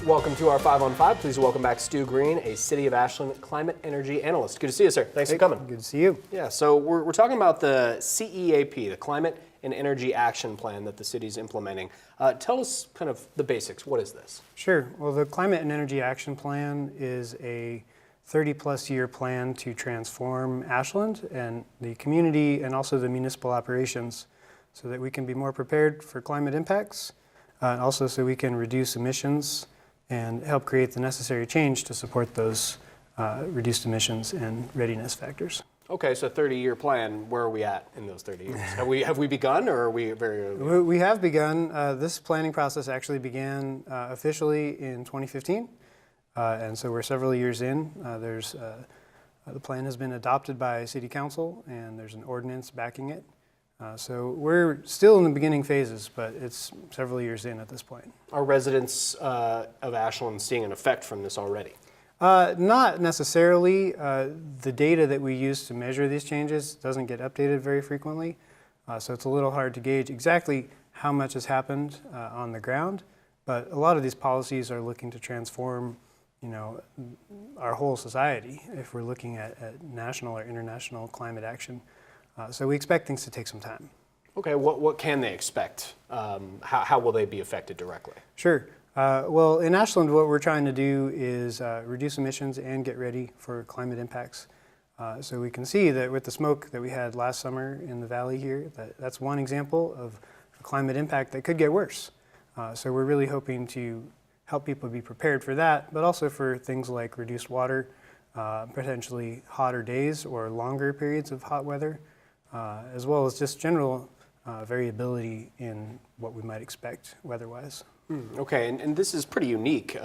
Welcome to our 5 on 5. Please welcome back Stu Green, a City of Ashland Climate Energy Analyst. Good to see you, sir. Thanks for coming. Good to see you. Yeah, so we're talking about the CEAP, the Climate and Energy Action Plan that the city's implementing. Tell us kind of the basics. What is this? Sure. Well, the Climate and Energy Action Plan is a 30-plus year plan to transform Ashland and the community and also the municipal operations so that we can be more prepared for climate impacts, and also so we can reduce emissions and help create the necessary change to support those reduced emissions and readiness factors. Okay, so 30-year plan. Where are we at in those 30 years? Have we begun, or are we very early? We have begun. This planning process actually began officially in 2015, and so we're several years in. The plan has been adopted by City Council, and there's an ordinance backing it. So we're still in the beginning phases, but it's several years in at this point. Are residents of Ashland seeing an effect from this already? Not necessarily. The data that we use to measure these changes doesn't get updated very frequently, so it's a little hard to gauge exactly how much has happened on the ground. But a lot of these policies are looking to transform, our whole society if we're looking at national or international climate action. So we expect things to take some time. Okay, what can they expect? How will they be affected directly? Sure. Well, in Ashland, what we're trying to do is reduce emissions and get ready for climate impacts. So we can see that with the smoke that we had last summer in the valley here, that's one example of a climate impact that could get worse. So we're really hoping to help people be prepared for that, but also for things like reduced water, potentially hotter days or longer periods of hot weather, as well as just general variability in what we might expect weather-wise. Okay, and this is pretty unique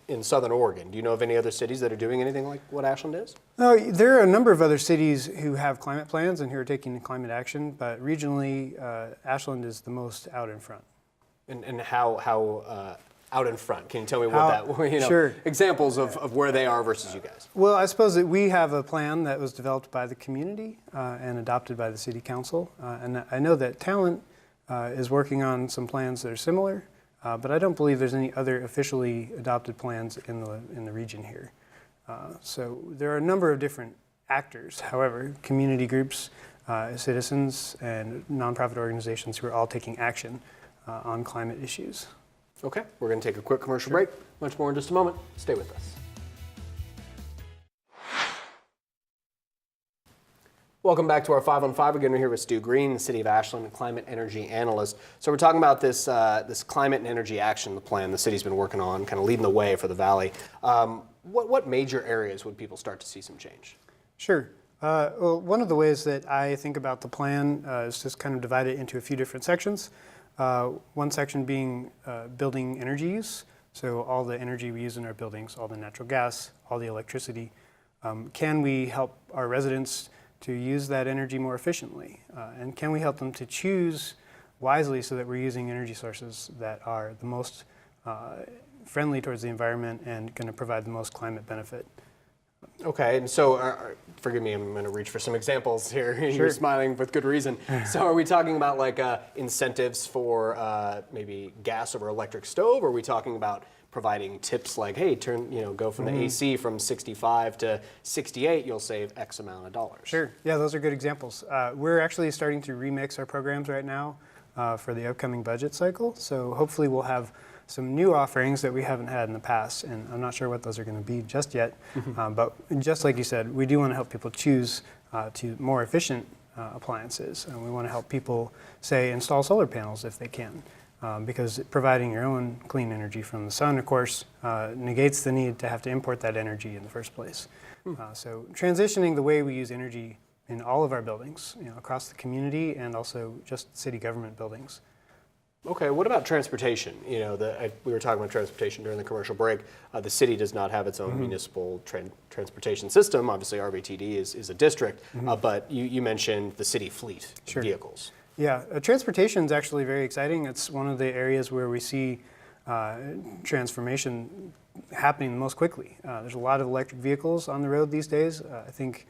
in Southern Oregon. Do you know of any other cities that are doing anything like what Ashland is? No, there are a number of other cities who have climate plans and who are taking climate action, but regionally, Ashland is the most out in front. And how out in front? Can you tell me what Sure. examples of where they are versus you guys? Well, I suppose that we have a plan that was developed by the community and adopted by the City Council. And I know that Talent is working on some plans that are similar, but I don't believe there's any other officially adopted plans in the region here. So there are a number of different actors, however, community groups, citizens, and nonprofit organizations who are all taking action on climate issues. Okay, we're going to take a quick commercial break. Much more in just a moment. Stay with us. Welcome back to our 5 on 5. Again, we're here with Stu Green, the City of Ashland Climate Energy Analyst. So we're talking about this Climate and Energy Action Plan the city's been working on, kind of leading the way for the Valley. What major areas would people start to see some change? Sure. Well, one of the ways that I think about the plan is just kind of divide it into a few different sections. One section being building energy use, so all the energy we use in our buildings, all the natural gas, all the electricity. Can we help our residents to use that energy more efficiently? And can we help them to choose wisely so that we're using energy sources that are the most friendly towards the environment and going to provide the most climate benefit? Okay, and so, forgive me, I'm going to reach for some examples here. Sure. You're smiling with good reason. So are we talking about like incentives for maybe gas over electric stove? Or are we talking about providing tips like, hey, go from the AC from 65 to 68, you'll save X amount of dollars? Sure, yeah, those are good examples. We're actually starting to remix our programs right now for the upcoming budget cycle. So hopefully we'll have some new offerings that we haven't had in the past, and I'm not sure what those are going to be just yet. But just like you said, we do want to help people choose to more efficient appliances, and we want to help people, say, install solar panels if they can, because providing your own clean energy from the sun, of course, negates the need to have to import that energy in the first place. So transitioning the way we use energy in all of our buildings, across the community and also just city government buildings. Okay, what about transportation? We were talking about transportation during the commercial break. The city does not have its own municipal transportation system. Obviously, RVTD is a district, but you mentioned the city fleet of vehicles. Yeah, transportation is actually very exciting. It's one of the areas where we see transformation happening most quickly. There's a lot of electric vehicles on the road these days. I think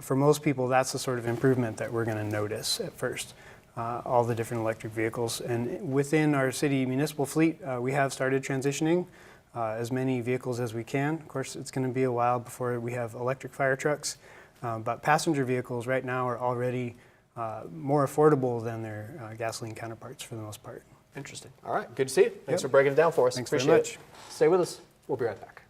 for most people, that's the sort of improvement that we're going to notice at first. All the different electric vehicles. And within our city municipal fleet, we have started transitioning as many vehicles as we can. Of course, it's going to be a while before we have electric fire trucks, but passenger vehicles right now are already more affordable than their gasoline counterparts for the most part. Interesting. All right, good to see you. Thanks Yep. for breaking it down for us. Thanks very Appreciate much. it. Stay with us. We'll be right back.